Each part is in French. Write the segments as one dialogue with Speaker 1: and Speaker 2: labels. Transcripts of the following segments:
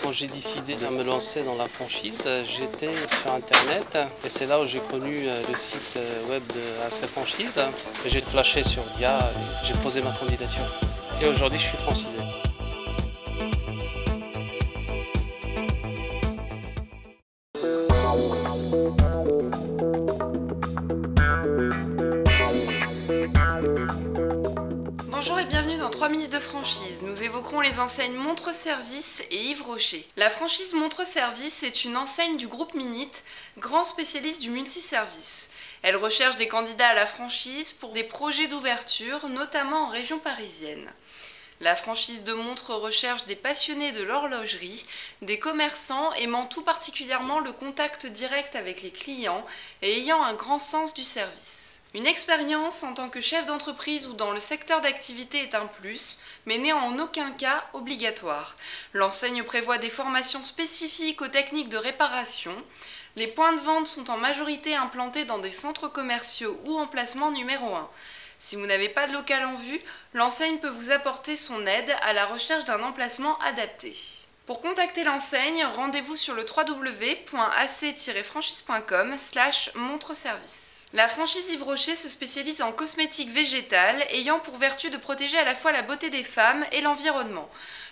Speaker 1: Quand j'ai décidé de me lancer dans la franchise, j'étais sur internet et c'est là où j'ai connu le site web de AC Franchise. J'ai flashé sur DIA et j'ai posé ma candidature. Et aujourd'hui je suis franchisé.
Speaker 2: Bonjour et bienvenue dans 3 minutes de franchise. Nous évoquerons les enseignes Montre Service et Yves Rocher. La franchise Montre Service est une enseigne du groupe Minute, grand spécialiste du multiservice. Elle recherche des candidats à la franchise pour des projets d'ouverture, notamment en région parisienne. La franchise de Montre recherche des passionnés de l'horlogerie, des commerçants aimant tout particulièrement le contact direct avec les clients et ayant un grand sens du service. Une expérience en tant que chef d'entreprise ou dans le secteur d'activité est un plus, mais n'est en aucun cas obligatoire. L'enseigne prévoit des formations spécifiques aux techniques de réparation. Les points de vente sont en majorité implantés dans des centres commerciaux ou emplacement numéro 1. Si vous n'avez pas de local en vue, l'enseigne peut vous apporter son aide à la recherche d'un emplacement adapté. Pour contacter l'enseigne, rendez-vous sur le www.ac-franchise.com/montreservice. La franchise Yves Rocher se spécialise en cosmétiques végétales, ayant pour vertu de protéger à la fois la beauté des femmes et l'environnement.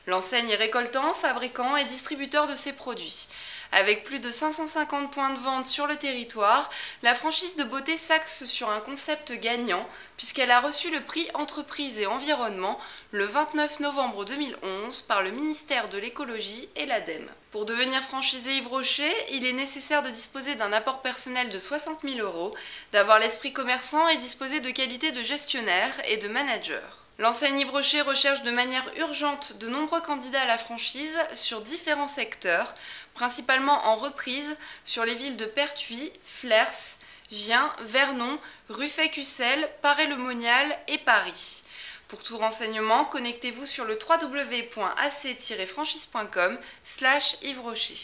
Speaker 2: L'enseigne est récoltant, fabricant et distributeur de ses produits. Avec plus de 550 points de vente sur le territoire, la franchise de beauté s'axe sur un concept gagnant, puisqu'elle a reçu le prix Entreprise et Environnement le 29 novembre 2011 par le ministère de l'Écologie et l'ADEME. Pour devenir franchisé Yves Rocher, il est nécessaire de disposer d'un apport personnel de 60 000 €, d'avoir l'esprit commerçant et disposer de qualités de gestionnaire et de manager. L'enseigne Yves Rocher recherche de manière urgente de nombreux candidats à la franchise sur différents secteurs, principalement en reprise sur les villes de Pertuis, Flers, Gien, Vernon, Ruffec-Ussel, Paray-le-Monial et Paris. Pour tout renseignement, connectez-vous sur le www.ac-franchise.com/Yves Rocher.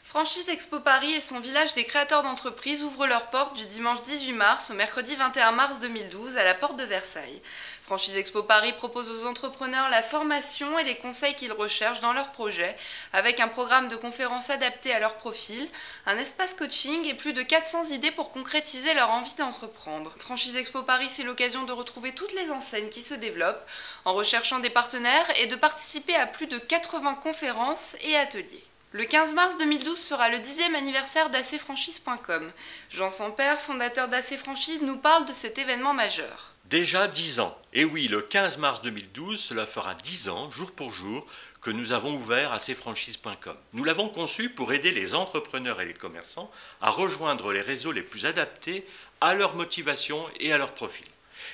Speaker 2: Franchise Expo Paris et son village des créateurs d'entreprises ouvrent leurs portes du dimanche 18 mars au mercredi 21 mars 2012 à la porte de Versailles. Franchise Expo Paris propose aux entrepreneurs la formation et les conseils qu'ils recherchent dans leurs projets, avec un programme de conférences adapté à leur profil, un espace coaching et plus de 400 idées pour concrétiser leur envie d'entreprendre. Franchise Expo Paris, c'est l'occasion de retrouver toutes les enseignes qui se développent en recherchant des partenaires et de participer à plus de 80 conférences et ateliers. Le 15 mars 2012 sera le 10e anniversaire d'ACFranchise.com. Jean Sampère, fondateur d'AC Franchise, nous parle de cet événement majeur.
Speaker 3: Déjà 10 ans. Et oui, le 15 mars 2012, cela fera 10 ans, jour pour jour, que nous avons ouvert ACFranchise.com. Nous l'avons conçu pour aider les entrepreneurs et les commerçants à rejoindre les réseaux les plus adaptés à leur motivation et à leur profil.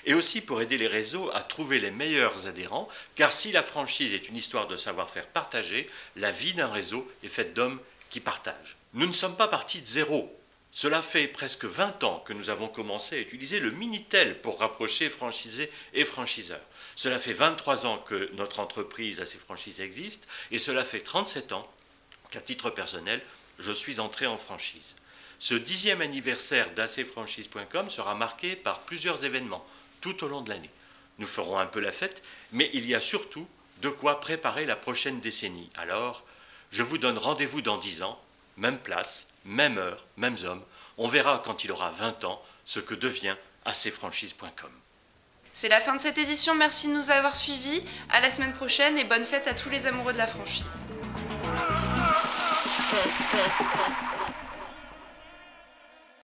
Speaker 3: Et aussi pour aider les réseaux à trouver les meilleurs adhérents, car si la franchise est une histoire de savoir-faire partagé, la vie d'un réseau est faite d'hommes qui partagent. Nous ne sommes pas partis de zéro. Cela fait presque 20 ans que nous avons commencé à utiliser le Minitel pour rapprocher franchisés et franchiseurs. Cela fait 23 ans que notre entreprise AC Franchise existe, et cela fait 37 ans qu'à titre personnel, je suis entré en franchise. Ce 10e anniversaire d'ACFranchise.com sera marqué par plusieurs événements tout au long de l'année. Nous ferons un peu la fête, mais il y a surtout de quoi préparer la prochaine décennie. Alors, je vous donne rendez-vous dans 10 ans, même place, même heure, mêmes hommes. On verra quand il aura 20 ans ce que devient ACFranchise.com.
Speaker 2: C'est la fin de cette édition, merci de nous avoir suivis. À la semaine prochaine et bonne fête à tous les amoureux de la franchise.